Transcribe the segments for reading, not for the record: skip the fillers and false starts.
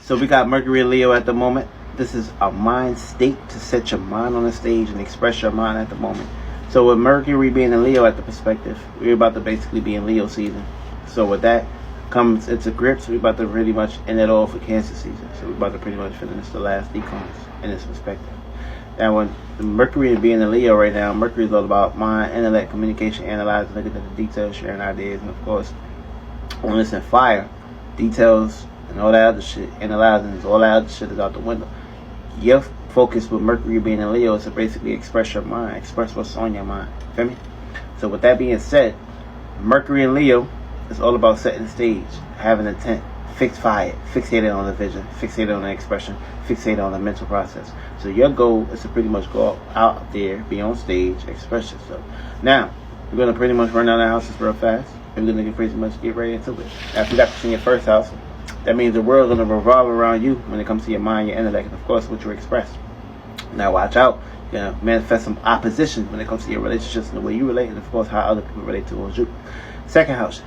So we got Mercury in Leo at the moment. This is a mind state to set your mind on the stage and express your mind at the moment. So with Mercury being in Leo at the perspective, we're about to basically be in Leo season. So with that comes into grips, we're about to pretty much end it all for Cancer season. So we're about to pretty much finish the last decons in this perspective. Now when Mercury being in Leo right now, Mercury is all about mind, intellect, communication, analyzing, looking at the details, sharing ideas, and of course, when it's in fire, details and all that other shit, analyzing, all that other shit is out the window. Your focus with Mercury being in Leo is to basically express your mind, express what's on your mind. Feel me? So with that being said, Mercury in Leo is all about setting the stage, having intent, fixated on the vision, fixated on the expression, fixated on the mental process. So your goal is to pretty much go out there, be on stage, express yourself. Now, we're going to pretty much run down the houses real fast. And we're going to pretty much get right into it. Now, if you got this in your first house, that means the world's going to revolve around you when it comes to your mind, your intellect, and of course what you express. Now watch out. You're going to manifest some opposition when it comes to your relationships and the way you relate, and of course how other people relate towards you. Second house,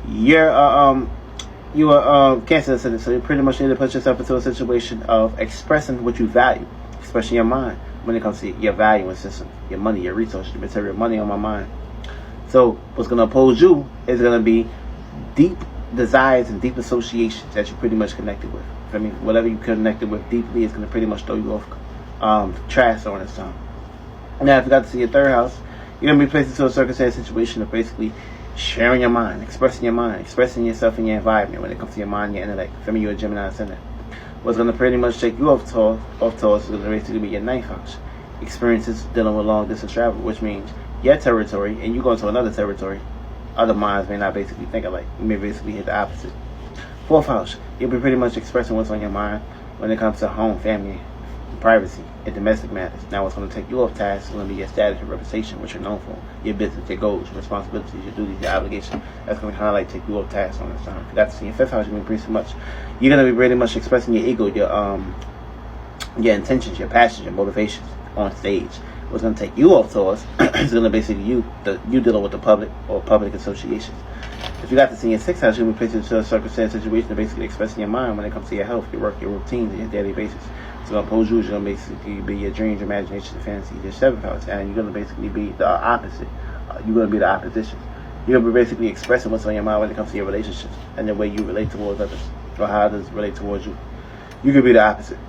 you're Cancer ascendant, so you pretty much need to put yourself into a situation of expressing what you value, expressing your mind when it comes to your valuing system, your money, your resources, your material, money on my mind. So what's going to oppose you is going to be deep desires and deep associations that you're pretty much connected with. I mean, whatever you connected with deeply is going to pretty much throw you off trash on its time. Now, if you got to see your third house, you're going to be placed into a circumstance situation of basically sharing your mind, expressing yourself in your environment when it comes to your mind, your intellect. For me, you're a Gemini ascendant. What's going to pretty much take you off tours is going to basically be your ninth house. Experiences dealing with long distance travel, which means your territory and you go into another territory. Other minds may not basically think alike. You may basically hit the opposite. Fourth house, you'll be pretty much expressing what's on your mind when it comes to home, family, privacy, and domestic matters. Now what's going to take you off task is going to be your status and reputation, what you're known for, your business, your goals, your responsibilities, your duties, your obligations. That's going to kind of like take you off task on this time. If you got to see your fifth house, you're going to be pretty much, you're going to be pretty much expressing your ego, your intentions, your passions, your motivations on stage. What's going to take you off tours is going to basically you dealing with the public or public associations. If you got this in your sixth house, you'll be placed into a circumstance situation of basically expressing your mind when it comes to your health, your work, your routines, and your daily basis. So going to oppose you is going to basically be your dreams, your imagination, your fantasies, your seventh house, and you're going to basically be the opposite. You're going to be the opposition. You're going to be basically expressing what's on your mind when it comes to your relationships and the way you relate towards others or how others relate towards you. You could be the opposite.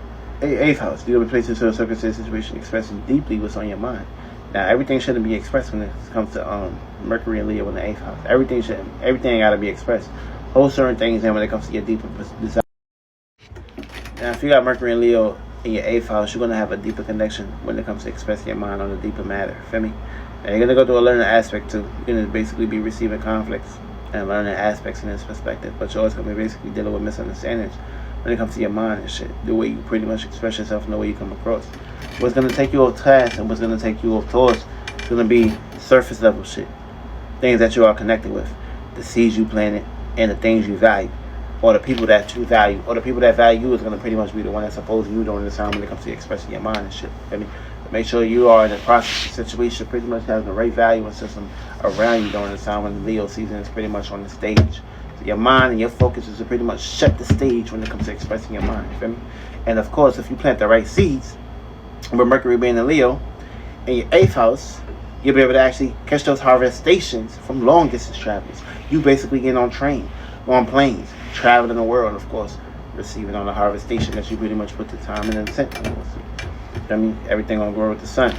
Eighth house, you're going to be placed into a circumstance situation expressing deeply what's on your mind. Now, everything shouldn't be expressed when it comes to Mercury and Leo in the eighth house. Everything got to be expressed. Hold certain things in when it comes to your deeper desire. Now, if you got Mercury and Leo in your eighth house, you're going to have a deeper connection when it comes to expressing your mind on a deeper matter. Feel me? Now, you're going to go through a learning aspect too. You're going to basically be receiving conflicts and learning aspects in this perspective, but you're also going to be basically dealing with misunderstandings when it comes to your mind and shit, the way you pretty much express yourself and the way you come across. What's going to take you off task and what's going to take you off tours is going to be surface level shit. Things that you are connected with, the seeds you planted, and the things you value, or the people that you value, or the people that value you is going to pretty much be the one that's opposing you during this time when it comes to expressing your mind and shit. I mean, make sure you are in the process of situation pretty much having the right value and system around you during this time when the Leo season is pretty much on the stage. Your mind and your focus is to pretty much set the stage when it comes to expressing your mind. You feel me? And of course, if you plant the right seeds, with Mercury being in Leo, in your eighth house, you'll be able to actually catch those harvestations from long distance travelers. You basically get on train, on planes, traveling the world, of course, receiving on the harvestation that you pretty much put the time and intent towards. I mean, everything gonna grow with the sun.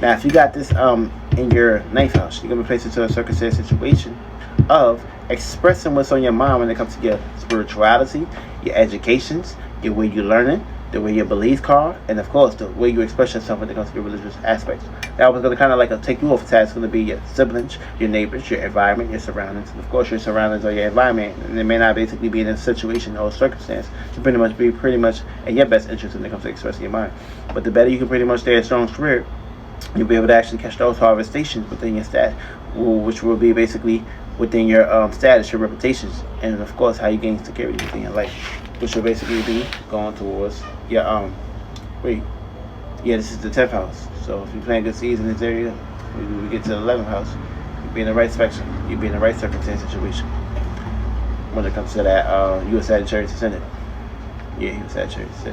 Now, if you got this in your ninth house, you're gonna be placed into a circumstance situation of expressing what's on your mind when it comes to your spirituality, your educations, your way you're learning, the way your beliefs are, and of course the way you express yourself when it comes to your religious aspects. That was going to kind of like take you off task. It's going to be your siblings, your neighbors, your environment, your surroundings, and of course your surroundings or your environment. And it may not basically be in a situation or circumstance to pretty much be in your best interest when it comes to expressing your mind. But the better you can pretty much stay a strong spirit, you'll be able to actually catch those harvestations within your stat, which will be basically within your status, your reputations, and of course how you gain security within your life, which will basically be going towards your this is the 10th house. So if you plant good seeds in this area, we get to the 11th house, you'll be in the right section, you'll be in the right circumstance situation when it comes to that U.S. Sagittarius ascendant. Yeah, he was Sagittarius.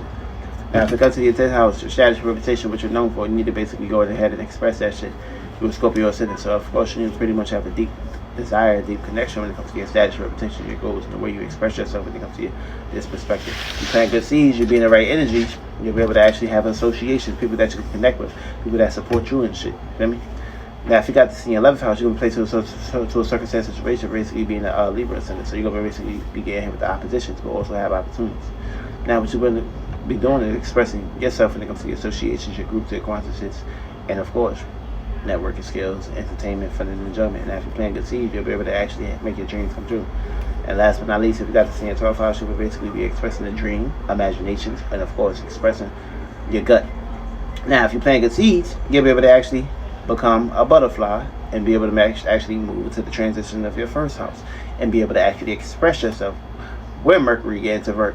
Now, if it comes to your 10th house, your status, reputation, what you're known for, you need to basically go ahead and express that shit. You're a Scorpio ascendant, so of course you pretty much have a deep desire, deep connection when it comes to your status, reputation, your goals, and the way you express yourself when it comes to this perspective. You plant good seeds, you'll be in the right energy, you'll be able to actually have associations, people that you can connect with, people that support you and shit. You feel me? Now, if you got this in your 11th house, you're going to play to a circumstance situation, basically being a Libra ascendant. So you're going to basically be getting hit with the oppositions, but also have opportunities. Now, what you're going to be doing is expressing yourself when it comes to your associations, your groups, your acquaintances, and of course, networking skills, entertainment, fun and enjoyment. Now, if you're playing good seeds, you'll be able to actually make your dreams come true. And last but not least, if you got this in your 12th house, you will basically be expressing a dream, imaginations, and of course, expressing your gut. Now, if you're playing good seeds, you'll be able to actually become a butterfly and be able to actually move into the transition of your first house and be able to actually express yourself where Mercury gets into